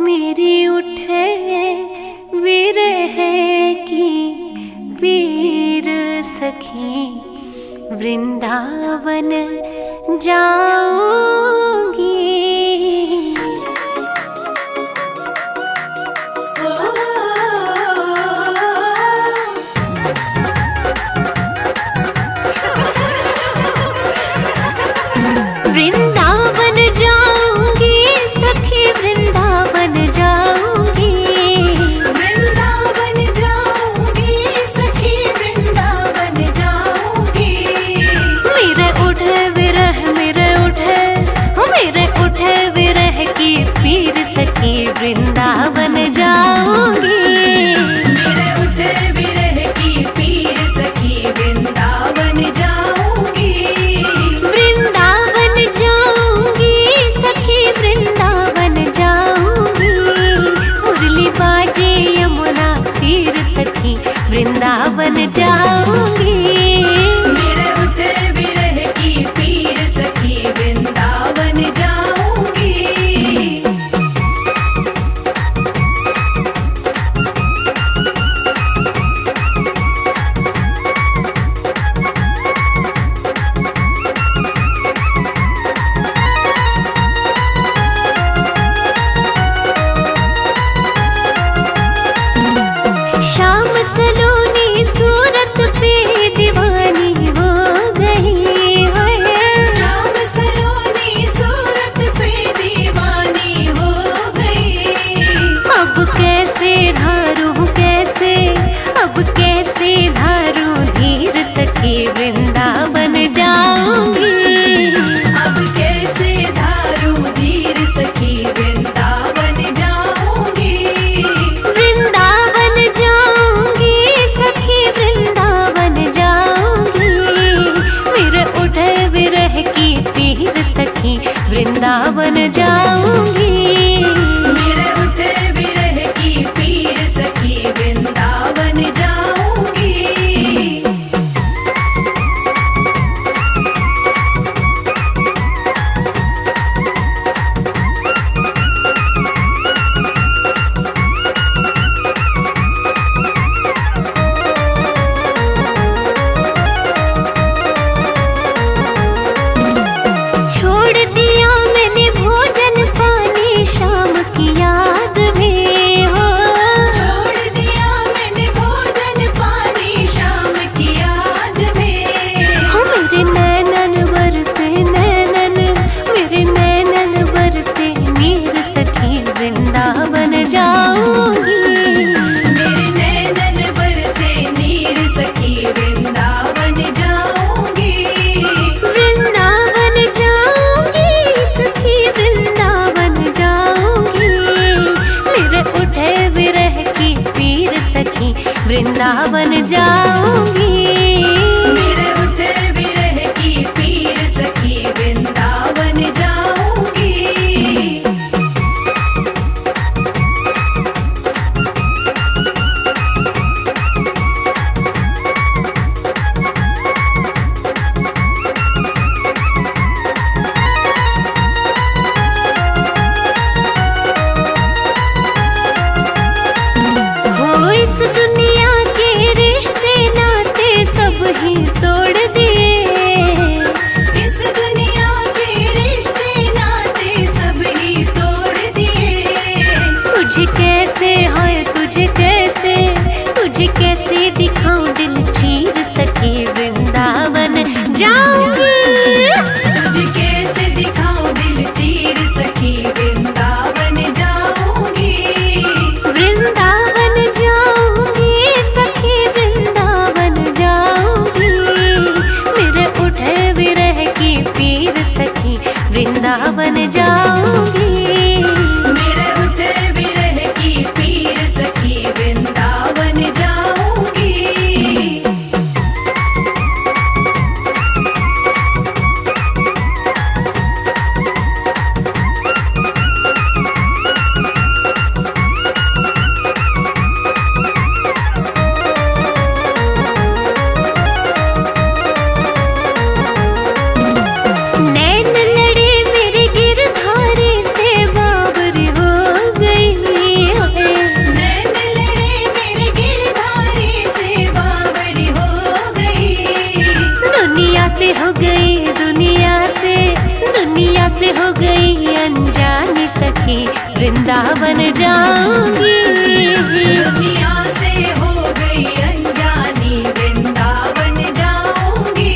मेरी उठे विरह की पीर सखी, वृंदावन जाऊंगी। वृंदावन जाऊंगी सखी, वृंदावन जाऊंगी। वृंदावन जाऊंगी सखी, वृंदावन जाऊंगी। मेरे उठे विरह, मेरे उठे विरह की पीर सखी, वृंदावन जाऊंगी। मेरे उठे विरह की पीर सखी, वृंदावन जाऊंगी। वृंदावन जाऊंगी सखी, वृंदावन जाऊंगी। मुरली बाजे यमुना तीर सखी, वृंदावन जाऊंगी। मेरे उठे विरह की पीर सखी, वृंदावन जाऊंगी। शाम सलोनी सूरत पे दीवानी हो गई है। राम सलोनी सूरत पे दीवानी हो गई। अब कैसे धारूं, अब कैसे धारूं धीर सखी, वृंदावन जाऊंगी। अब कैसे धारूं धीर सखी, वृंदावन जाऊंगी। वृंदावन जाऊंगी सखी, वृंदावन जाऊंगी। मेरे उठे विरह की पीर सखी, वृंदावन जाऊंगी। मेरे उठे विरह की पीर सखी, वृंदावन जाऊंगी। छोड़ दिया मैंने भोजन पानी शाम की याद में हो। छोड़ दिया मैंने भोजन पानी शाम की याद में। हो मेरे नैनन बरसे मेरे नैनन बरसे नीर सखी, वृंदावन जाऊंगी। मेरे नैनन बरसे नीर सखी, वृंदावन जाऊंगी। वृंदावन जाऊंगी सखी, वृंदावन जाऊंगी। मेरे उठे विरह की पीर सखी, वृंदावन जाऊंगी। मेरे उठे विरह की पीर सखी, वृंदावन जाऊंगी। हो इस दुनिया के रिश्ते वृंदावन जाऊंगी। दुनिया से हो गई अनजानी, वृंदावन जाऊंगी।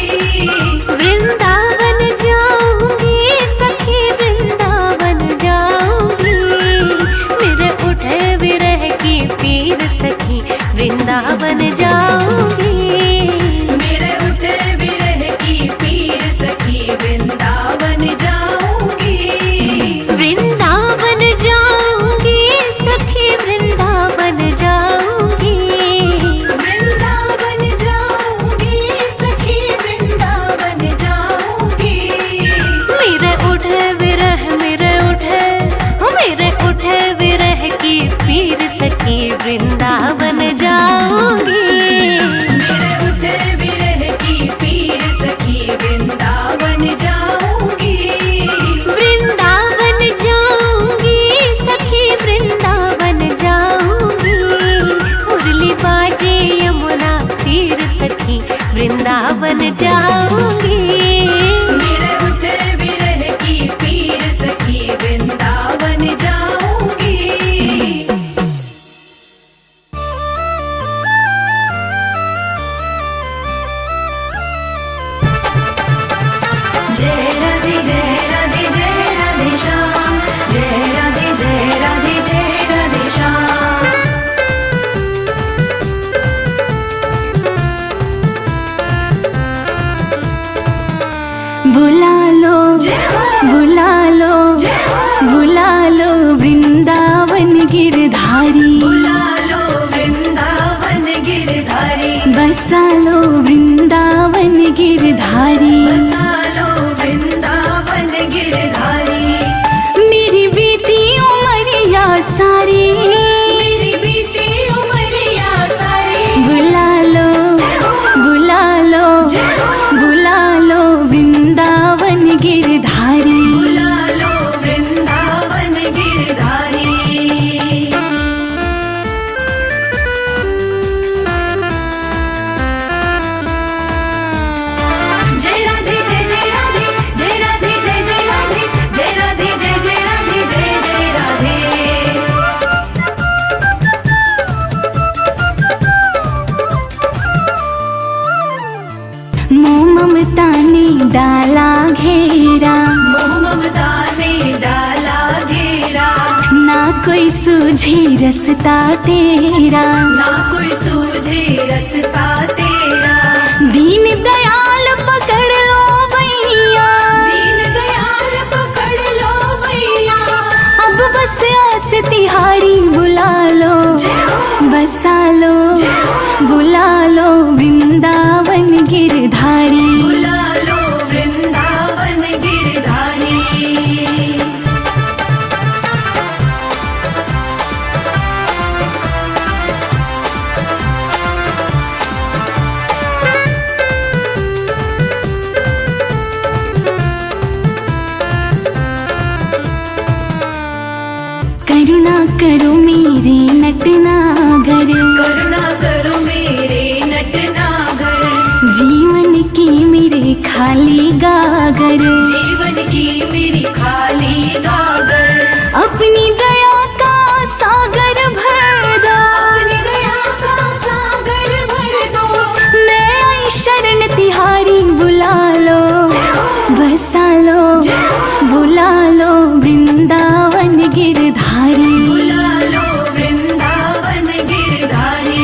वृंदावन जाऊंगी सखी, वृंदावन जाऊंगी। मेरे उठे विरह की पीर सखी, वृंदावन जाऊंगी। मेरे उठे विरह की पीर सखी, वृंदावन जाऊंगी। वृंदावन जाऊंगी सखी, वृंदावन जाऊंगी। वृंदावन जाऊंगी सखी, वृंदावन जाऊंगी। मेरे उठे विरह, मेरे उठे विरह की पीर सखी, वृंदावन जाऊंगी। मेरे उठे विरह की पीर सखी, वृंदावन जाऊंगी। वृंदावन जाऊंगी सखी, वृंदावन जाऊंगी। मुरली बाजे यमुना तीर सखी, वृंदावन जाऊंगी। मेरे उठे विरह की पीर सखी, वृंदावन जाऊंगी। जय राधे जय राधे श्याम, जय राधे जय राधे श्याम। बुला लो, बुला लो, बुला लो वृंदावन गिरधारी। बुला लो वृंदावन गिरधारी, बसा लो वृंदावन गिरधारी। बसा लो वृंदावन गिरधारी। मेरी बीती उमरिया सारी, मेरी बीती उमरिया सारी। बुला लो, बुला लो, बुला लो वृंदावन गिरधारी। बुला लो वृंदावन गिरधारी। जय राधे जय राधे, जय राधे जय राधे, जय राधे जय राधे, जय राधे। मोह ममता ने डाला घेरा, मोह ममता ने डाला घेरा। ना कोई सूझे रस्ता तेरा। ना कोई सूझे रस्ता तेरा। दीन दयाल पकड़ लो भैया, दीन दयाल पकड़ लो भैया। अब बस आस तिहारी। बुला लो, बसा लो, बुला लो वृंदावन गिरधारी। बुला लो वृंदावन गिरधारी। करुणा करो मेरे नटनागर, करुणा करो मेरे नटनागर। जीवन की मेरे खाली गागर। जीवन की मेरी खाली गागर। अपनी दया का सागर भर दो, अपनी दया का सागर भर दो। मैं आई शरण तिहारी। बुला लो, बसा लो, बुला लो वृंदावन गिरधारी। बुला लो वृंदावन गिरधारी।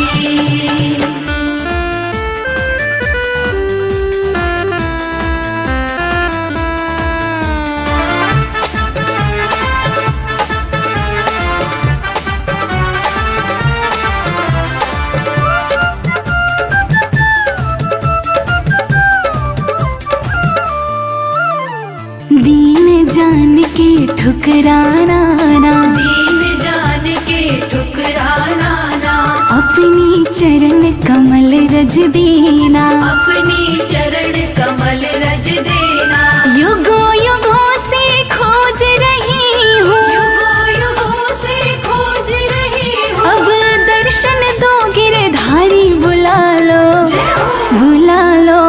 दीन जान के ठुकराना ना, दीन जान के ठुकराना ना। अपनी चरण कमल रज देना। अपनी चरण कमल रज देना। युगों युगों से खोज रही हूँ, युगों युगों से खोज रही हूँ। अब दर्शन दो गिरधारी। बुला लो, बुला लो,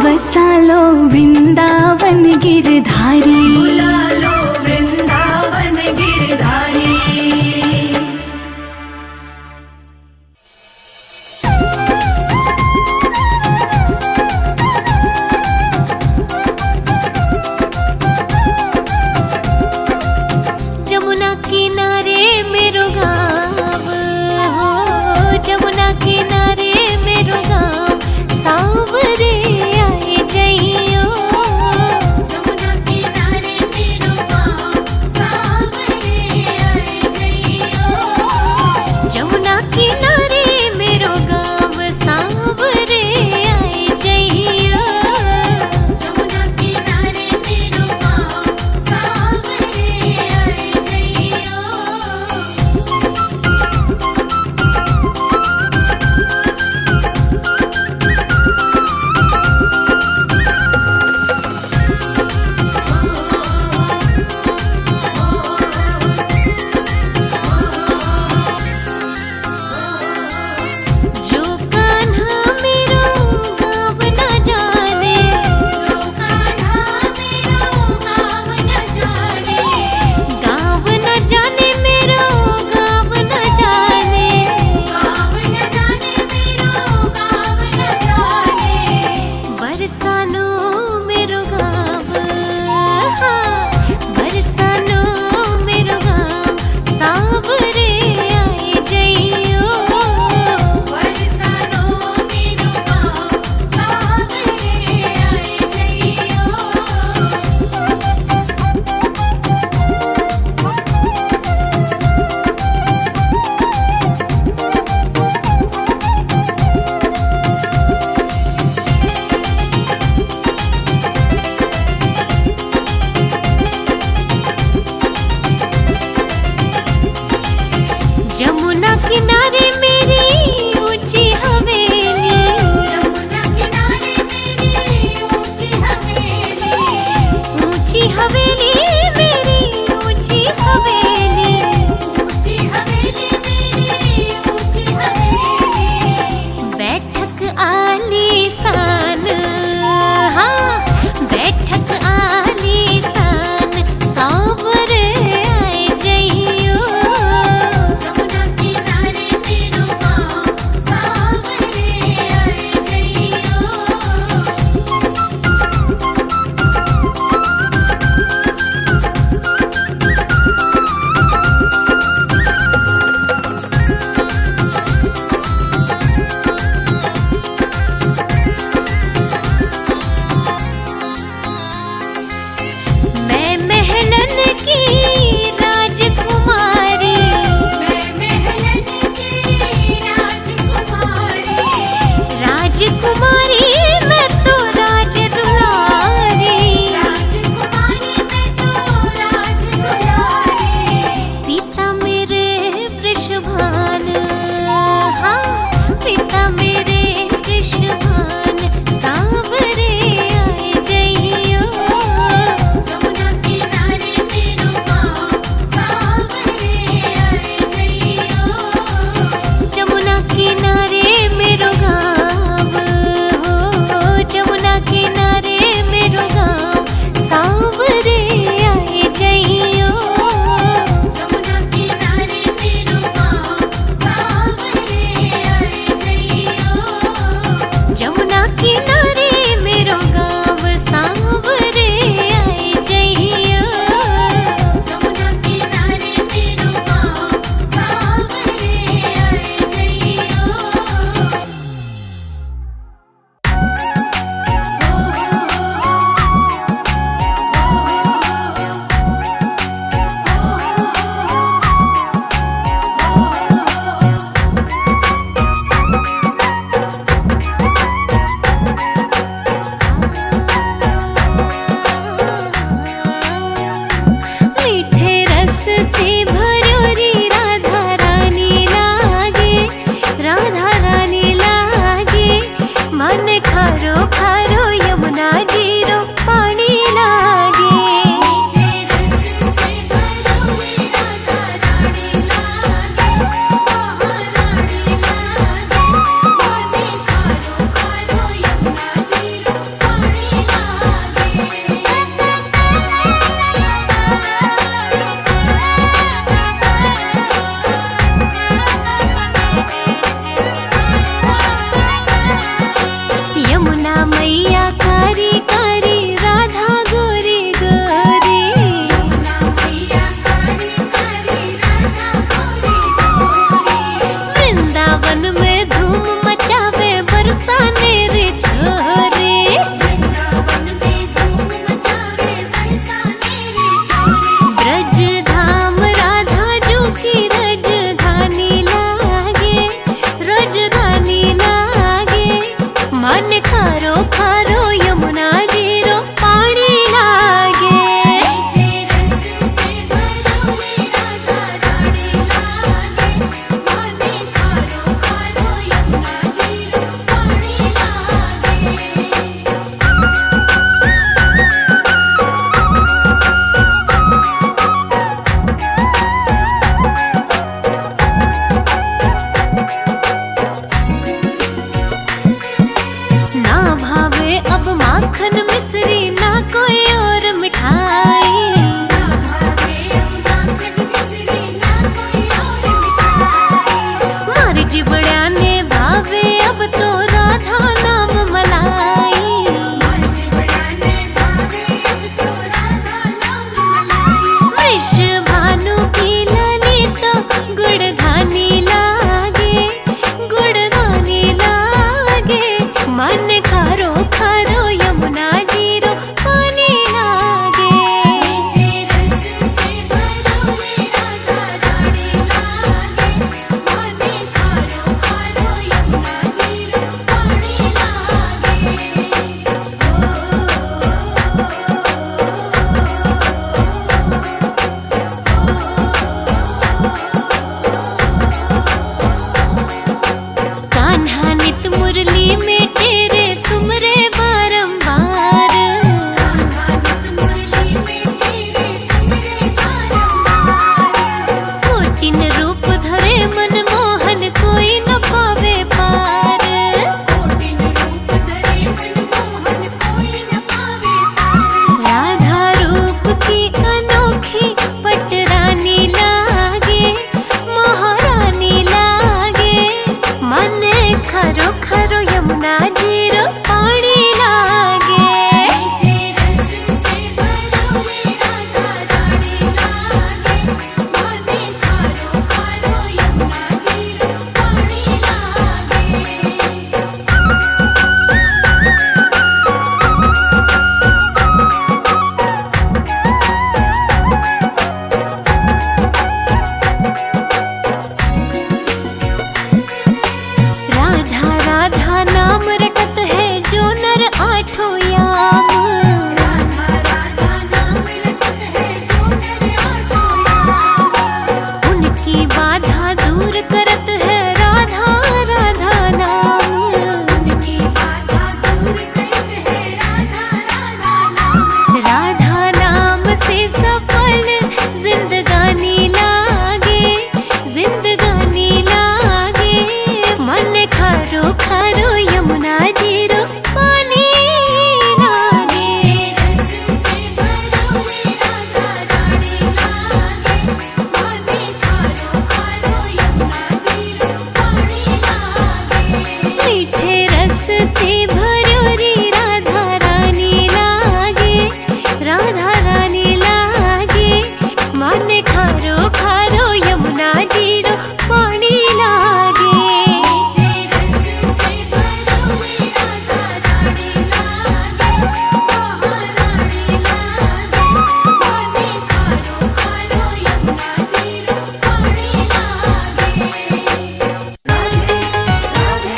बसा लो वृंदावन गिरधारी। बुला लो वृंदावन गिरधारी। बाधा दूर करत है राधा राधा नाम। की बाधा दूर करत है राधा राधा नाम। राधा नाम से सफल जिंदगानी लागे, जिंदगानी लागे। मन खारो खारो यमुना जीरो पानी लागे। रस से भरो रे राधा रानी लागे, माने खारो खारो यमुना जीरो पानी लागे। मीठे रस से भरो रे राधा रानी लागे, राधा रानी लागे। मन खारो खारो यमुना जीरो पानी लागे। रस से भरो रे राधा रानी लागे, महारानी लागे। माने खारो खारो यमुना जीरो पानी लागे। राधे राधे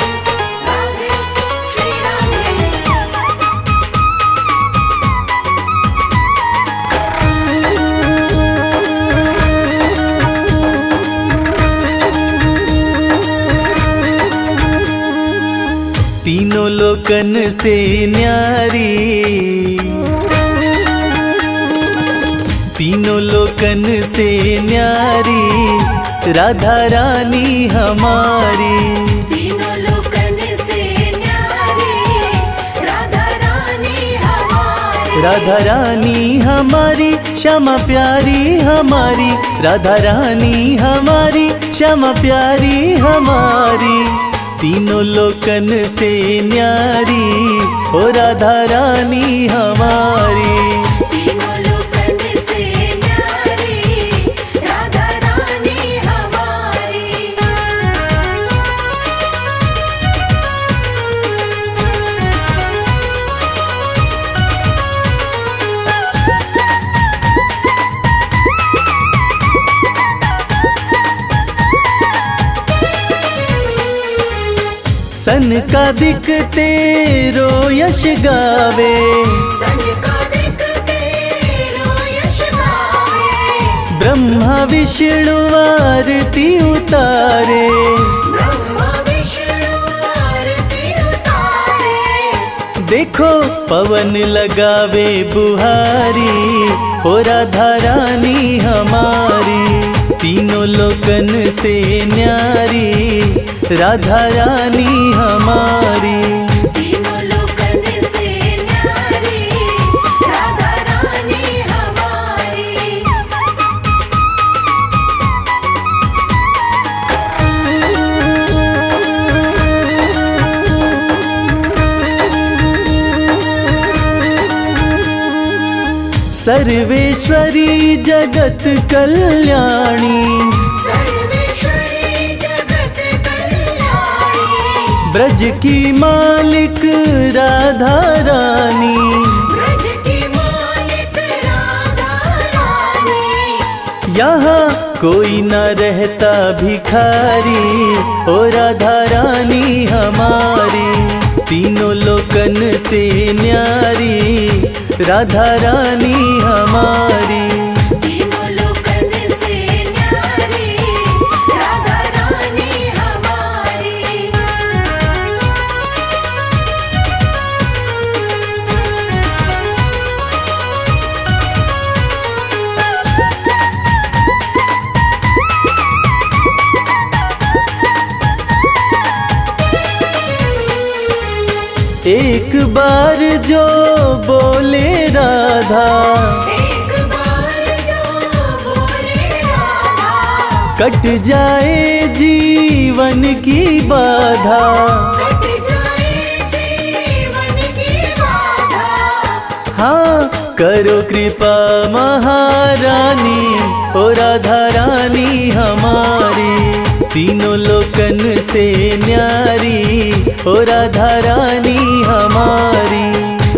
राधे श्री राधे। तीनों लोकन से न्यारी, तीनों लोकन से न्यारी राधा रानी हमारी। तीनों लोकन से न्यारी राधा रानी हमारी। राधा रानी हमारी श्यामा प्यारी हमारी, राधा रानी हमारी श्यामा प्यारी हमारी। तीनों लोकन से न्यारी ओ राधा रानी हमारी। तीनों लोकन से न्यारी राधा रानी हमारी। सन का दिखते रो यश गावे, सन का दिखते रो यश गावे। ब्रह्मा विष्णु आरती उतारे। ब्रह्मा विष्णु आरती उतारे। देखो पवन लगावे बुहारी हो राधा रानी हमारी। तीनों लोकन से न्यारी राधा रानी हमारी। तीनों लोकन से न्यारी राधा रानी हमारी। सर्वेश्वरी जगत कल्याणी, सर्वेश्वरी जगत कल्याणी। ब्रज की मालिक राधा रानी। ब्रज की मालिक राधा रानी। यहाँ कोई न रहता भिखारी ओ राधा रानी हमारी। तीनों लोकन से न्यारी राधा रानी हमारी। तीनों लोकन से न्यारी राधा रानी हमारी। एक बार जो बोले राधा, एक बार जो बोले राधा, कट जाए जीवन की बाधा। कट जाए जीवन की बाधा। हाँ करो कृपा महारानी ओ राधा रानी हमारी। तीनों लोकन से न्यारी ओ राधा रानी हमारी।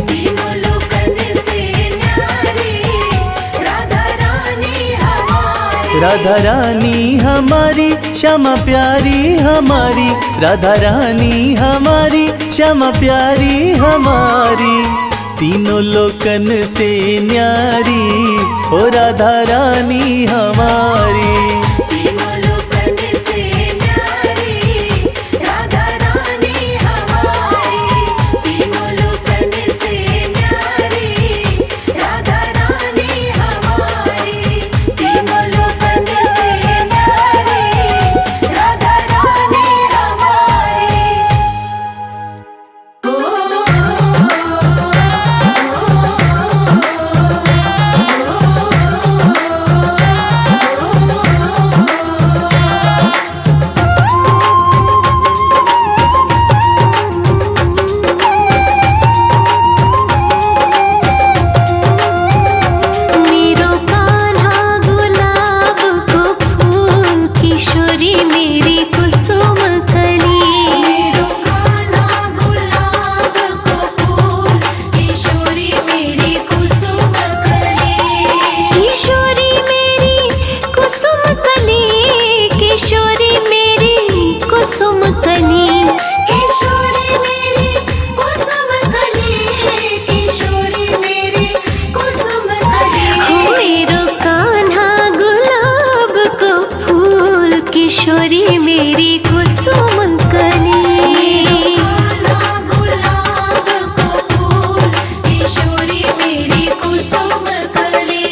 तीनों लोकन से न्यारी राधा रानी हमारी। राधा रानी हमारी श्यामा प्यारी हमारी। राधा रानी हमारी श्यामा प्यारी हमारी। तीनों लोकन से न्यारी ओ राधा रानी हमारी। तीनों लोकन किशोरी मेरी कुसुम कली। मेरो कान्हा गुलाब को फूल, किशोरी मेरी कुसुम कली। किशोरी मेरी कुसुम कली, किशोरी मेरी कुसुम कली। किशोरी मेरी कुसुम कली, किशोरी मेरी कुसुम कली। हो मेरो कान्हा गुलाब को फूल, किशोरी मेरी कुसुम कली। कान्हा गुलाब को फूल, किशोरी मेरी कुसुम कली।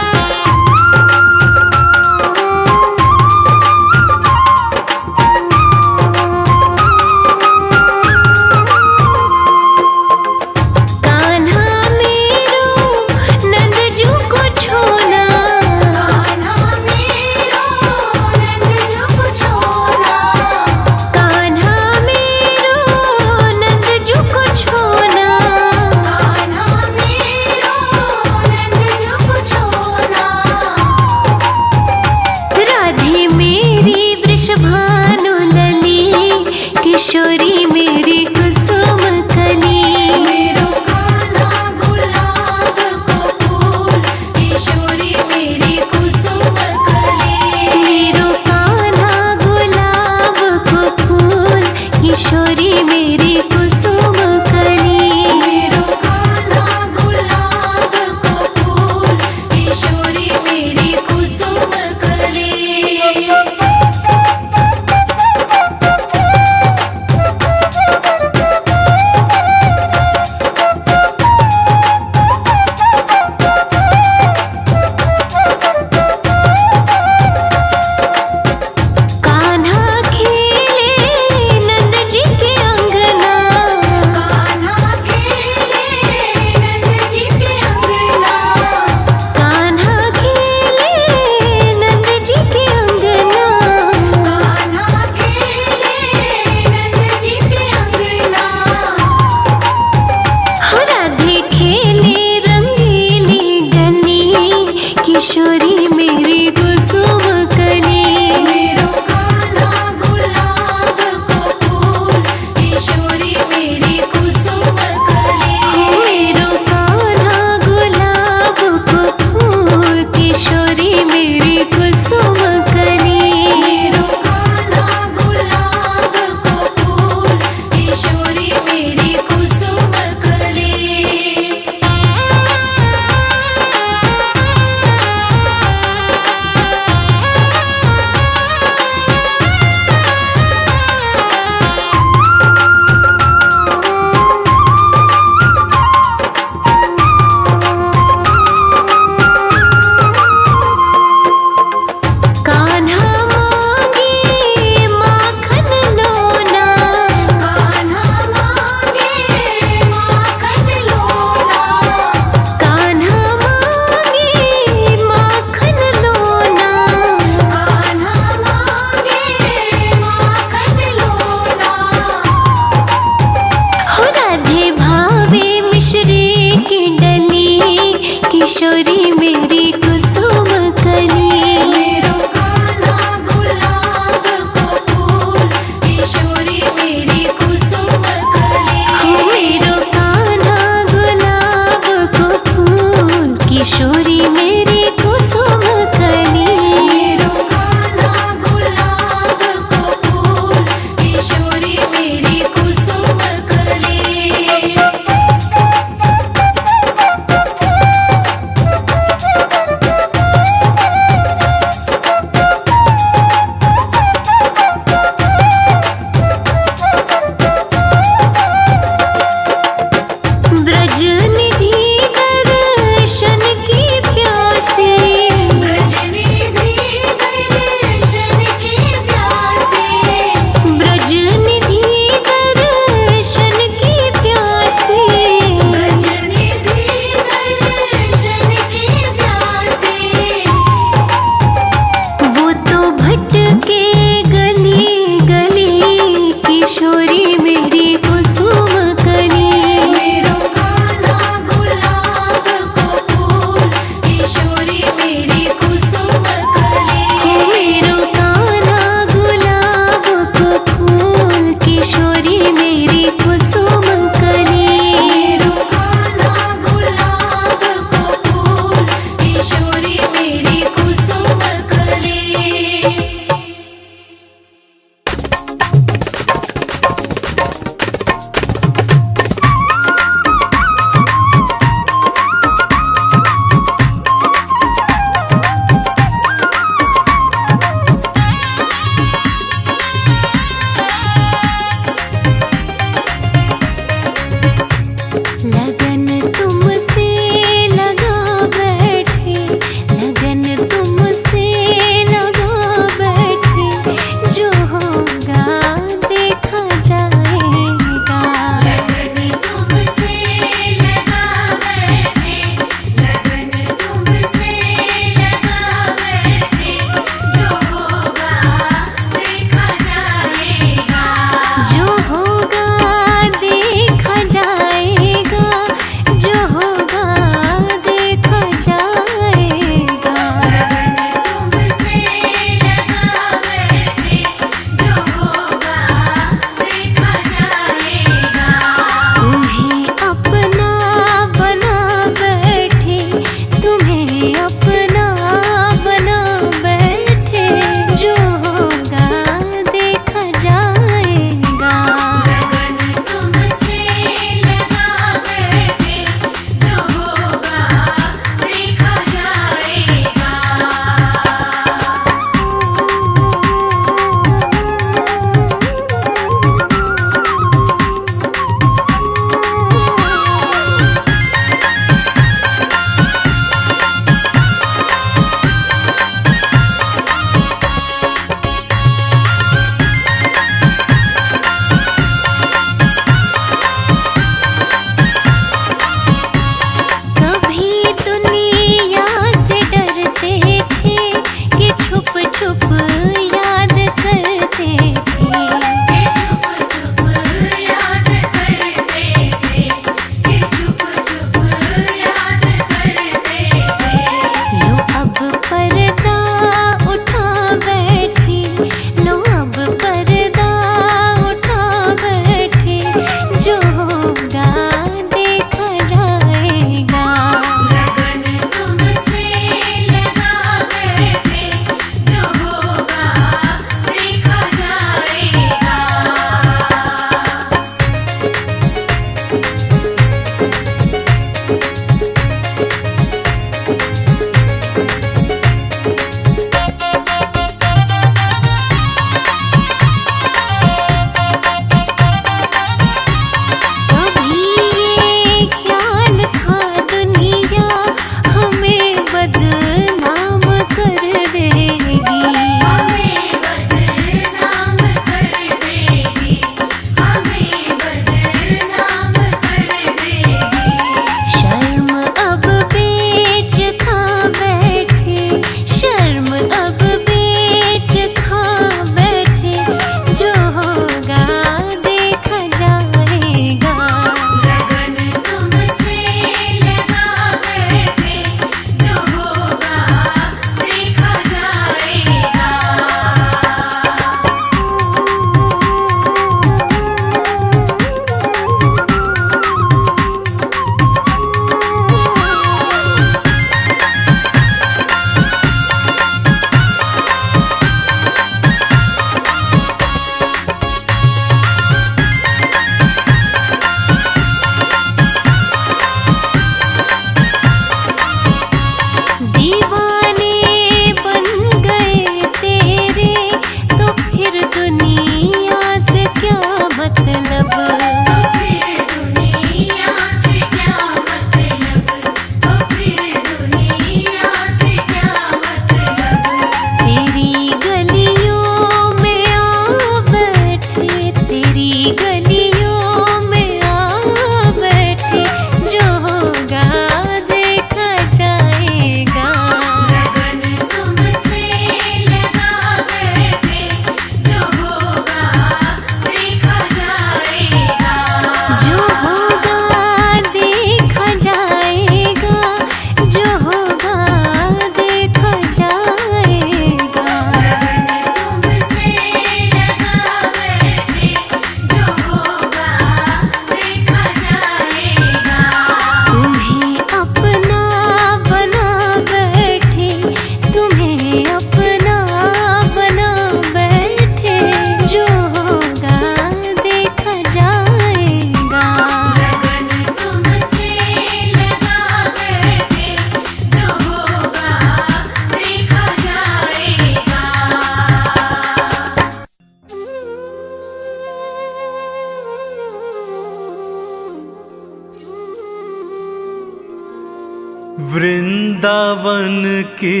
वृंदावन की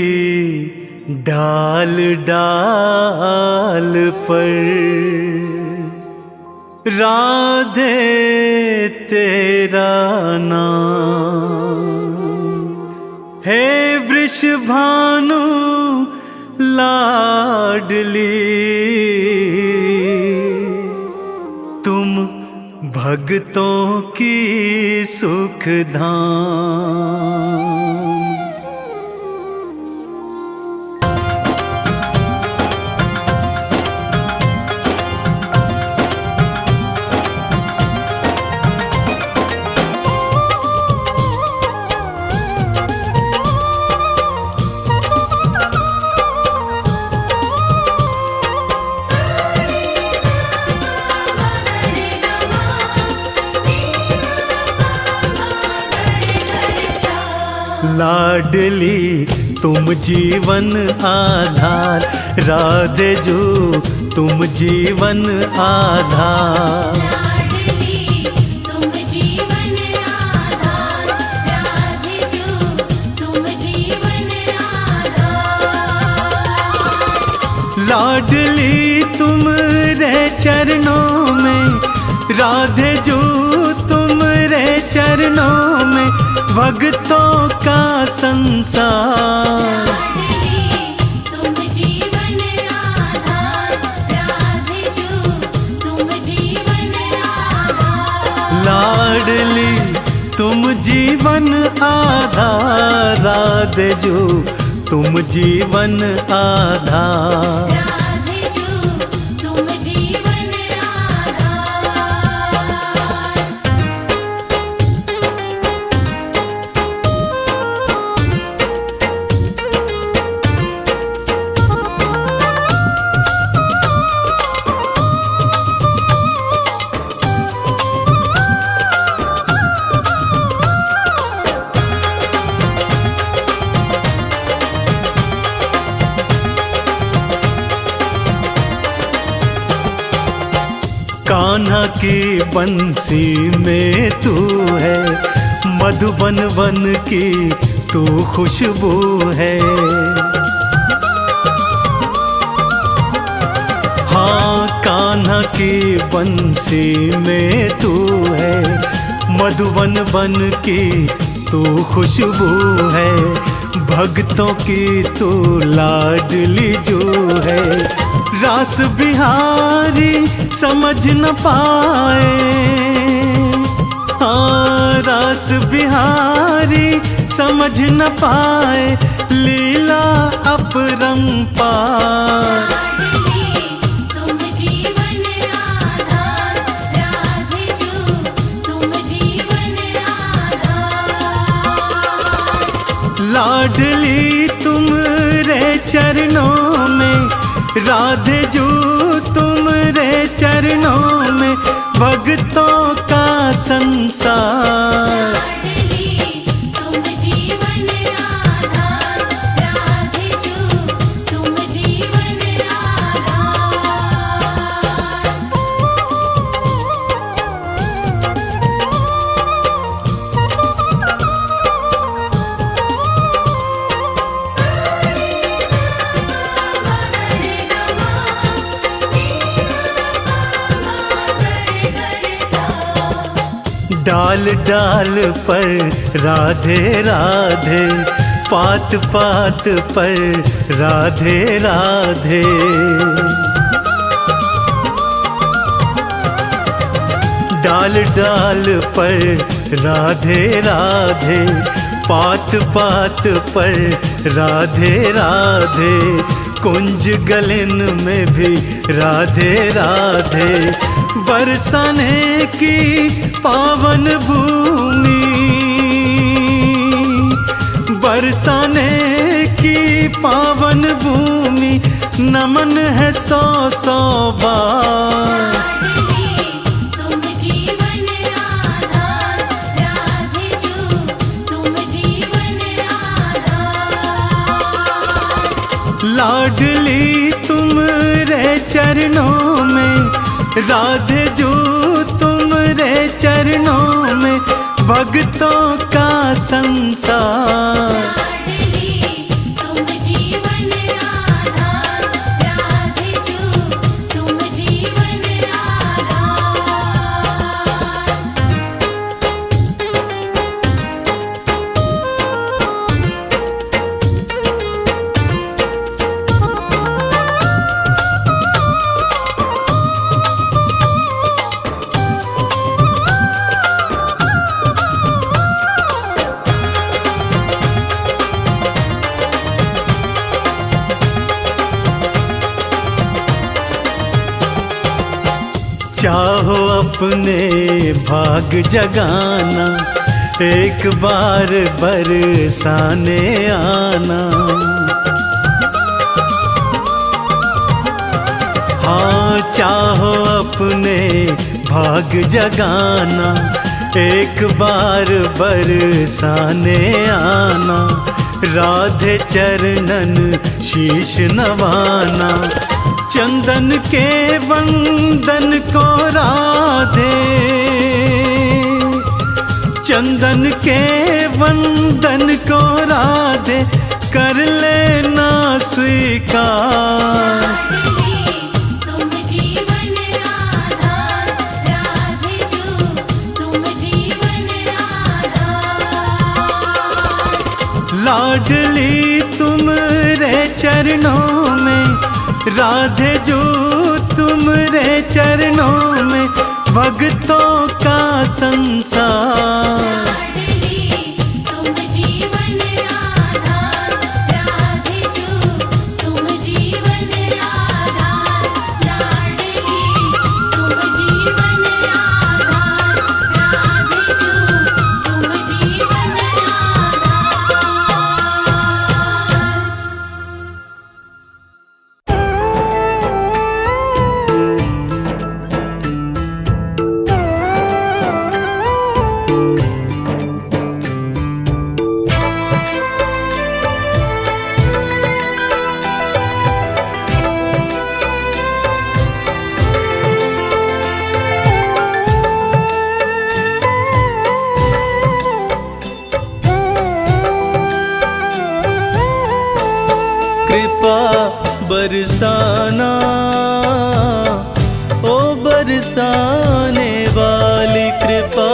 डाल डाल पर राधे तेरा नाम हे वृषभानु लाडली, तुम भक्तों की सुखधाम। लाडली तुम जीवन आधार, राधे जो तुम जीवन आधार। लाडली तुम जीवन आधार, राधे जो तुम जीवन आधार। लाडली तुम रे चरणों में, राधे जो तुम रे चरणों में, भक्तों का संसार। लाडली तुम जीवन आधार, राधे जो तुम जीवन आधार। लाडली तुम जीवन आधार, राधे जो तुम जीवन आधार। राधे जो तुम जीवन आधार। कान्हा की बंसी में तू है, मधुबन वन की तू खुशबू है। हाँ कान्हा की बंसी में तू है, मधुबन वन की तू खुशबू है। भक्तों की तू लाडली जो है, रास बिहारी समझ न पाए। हाँ रास बिहारी समझ न पाए, लीला अपरंपार। लाडली तुम जीवन आधार, राधे जो तुम जीवन आधार। लाडली तुम रे चरणों में, राधे जो तुम रे चरणों में, भक्तों का संसार। लाडली तुम जीवन आधार, राधे जो तुम जीवन आधार। डाल डाल पर राधे राधे, पात पात पर राधे राधे। डाल डाल पर राधे राधे, पात पात पर राधे राधे। कुंज गलन में भी राधे राधे, बरसाने की पावन भूमि, बरसाने की पावन भूमि, नमन है सौ सौ बार। लाडली तुम जीवन आधार, राधे जो तुम जीवन आधार। लाडली तुम रे चरणों में, राधे जो तुम रे चरणों में, भक्तों का संसार। लाडली तुम जीवन आधार, राधे जो तुम जीवन आधार। चाहो अपने भाग जगाना, एक बार बरसाने आना। हाँ चाहो अपने भाग जगाना, एक बार बरसाने आना। राधे चरणन शीश नवाना, चंदन के वंदन को राधे, चंदन के वंदन को राधे, कर लेना स्वीकार। लाडली तुम जीवन आधार, राधे जो तुम जीवन आधार। लाडली तुम रे चरणों में, राधे जो तुम रे चरणों में, भक्तों का संसार। लाडली तुम जीवन आधार, राधे जो तुम जीवन आधार। लाडली तुम जीवन आधार, राधे जो तुम जीवन आधार। कृपा बरसाना, ओ बरसाने वाली कृपा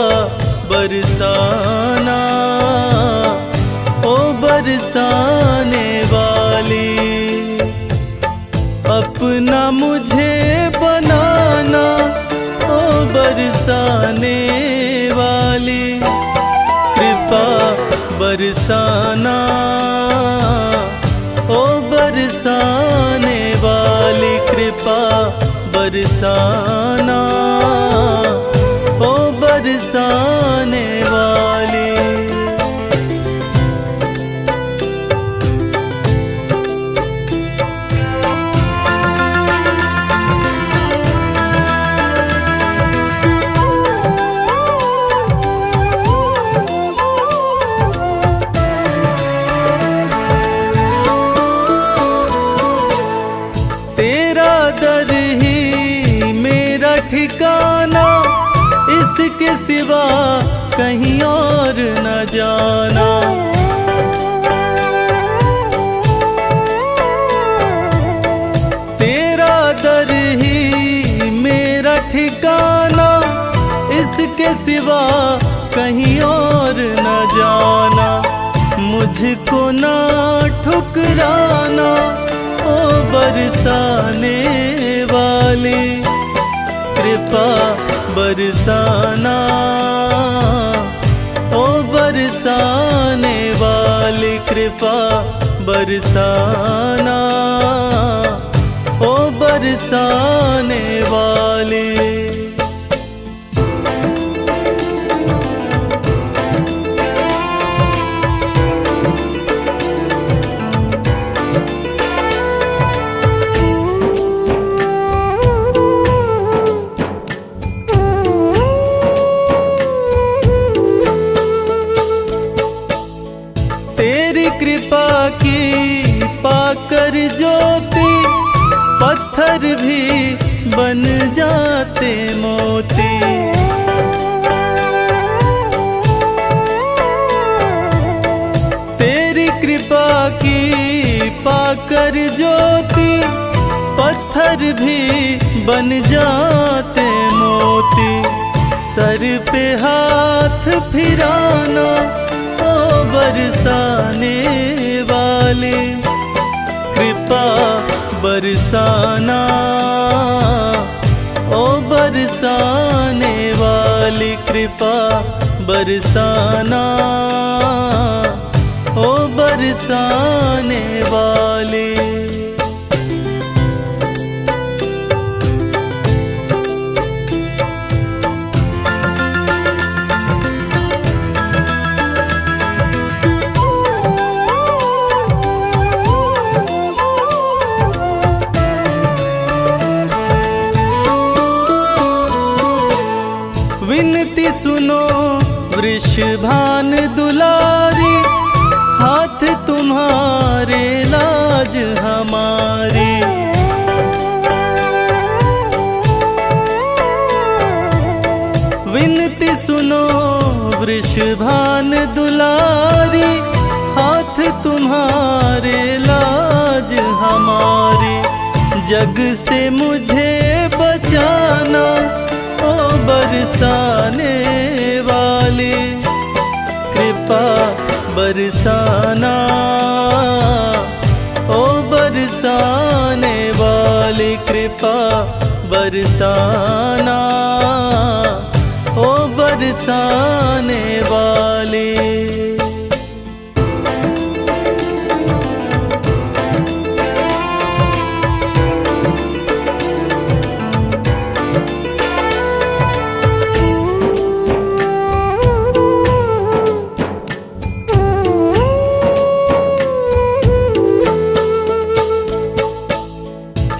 बरसाना, ओ बरसाने वाली। अपना मुझे बनाना, ओ बरसाने वाली कृपा बरसाना, ओ बरसाने वाली कृपा बरसाना, ओ बरसाने वाली। तेरा दर ही मेरा ठिकाना, इसके सिवा कहीं और न जाना। तेरा दर ही मेरा ठिकाना, इसके सिवा कहीं और न जाना। मुझको ना ठुकराना, ओ बरसाने वाली कृपा बरसाना, ओ बरसाने वाली कृपा बरसाना, ओ बरसाने वाली। कृपा की पाकर ज्योति, पत्थर भी बन जाते मोती। कर ज्योति पत्थर भी बन जाते मोती। सर पे हाथ फिराना ओ बरसाने वाले, कृपा बरसाना ओ बरसाने वाली, कृपा बरसाना ओ बरसाने वाली। विनती सुनो वृषभान दुलारी, हाथ तुम्हारे लाज हमारी। विनती सुनो वृषभान दुलारी, हाथ तुम्हारे लाज हमारी। जग से मुझे बचाना ओ बरसाने वाली, कृपा बरसाना ओ बरसाने वाली, कृपा बरसाना ओ बरसाने वाली।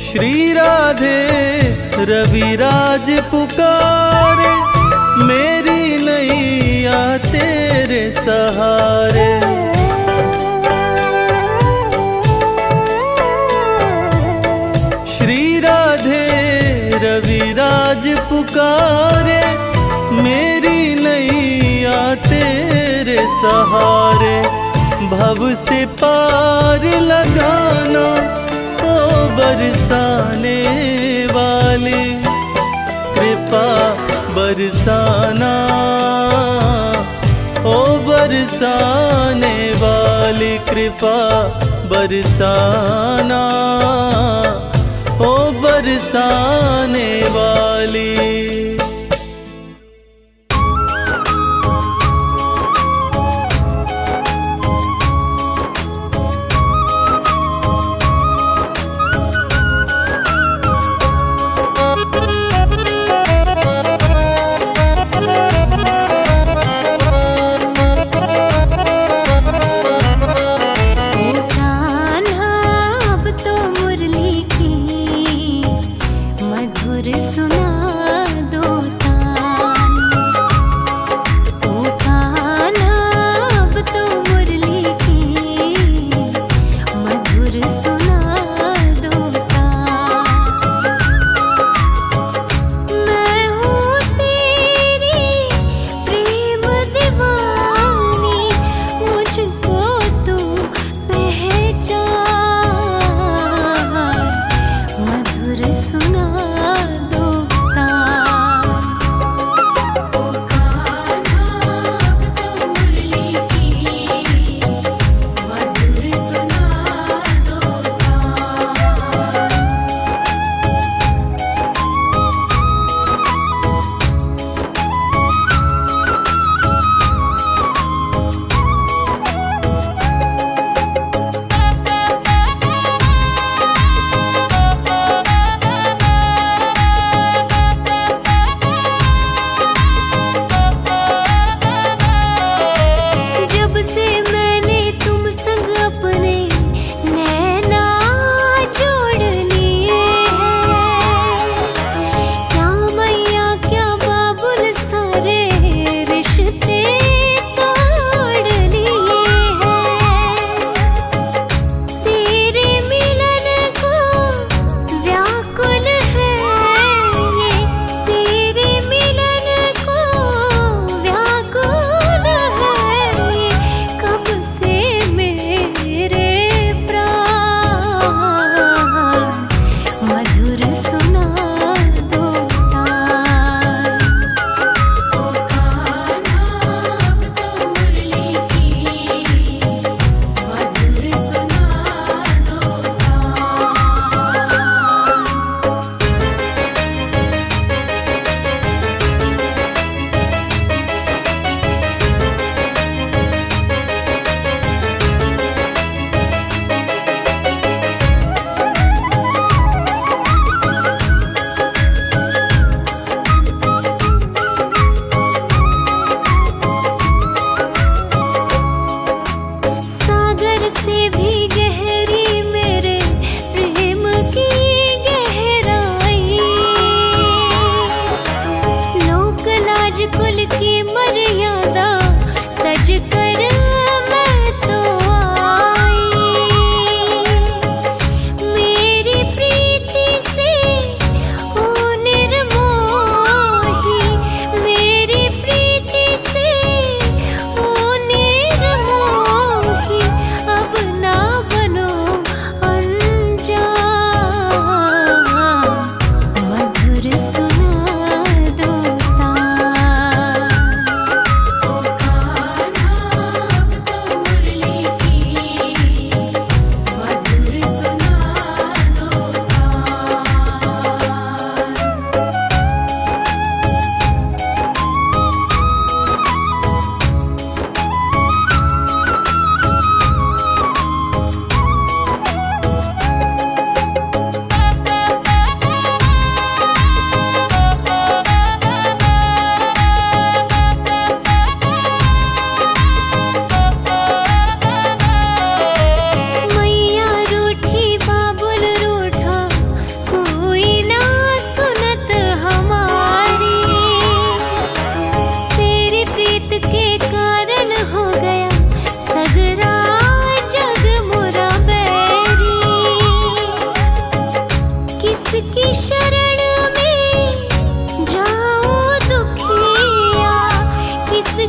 श्री राधे रविराज पुकारे, मेरी नैया तेरे सहारे। श्री राधे रविराज पुकारे, मेरी नैया तेरे सहारे। भव से पार लगाना ओ बरसाने वाली, कृपा बरसाना ओ बरसाने वाली, कृपा बरसाना ओ बरसाने वाली। अब तो मुरली की मधुर सुना दो,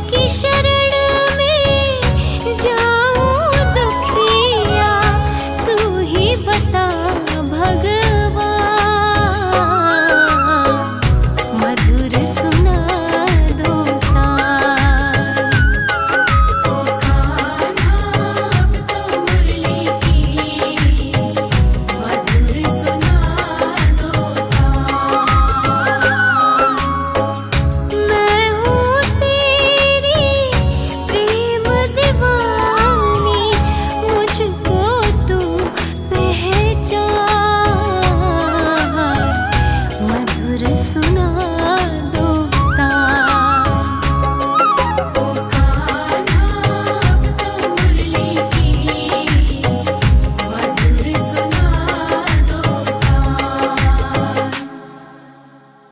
की शरण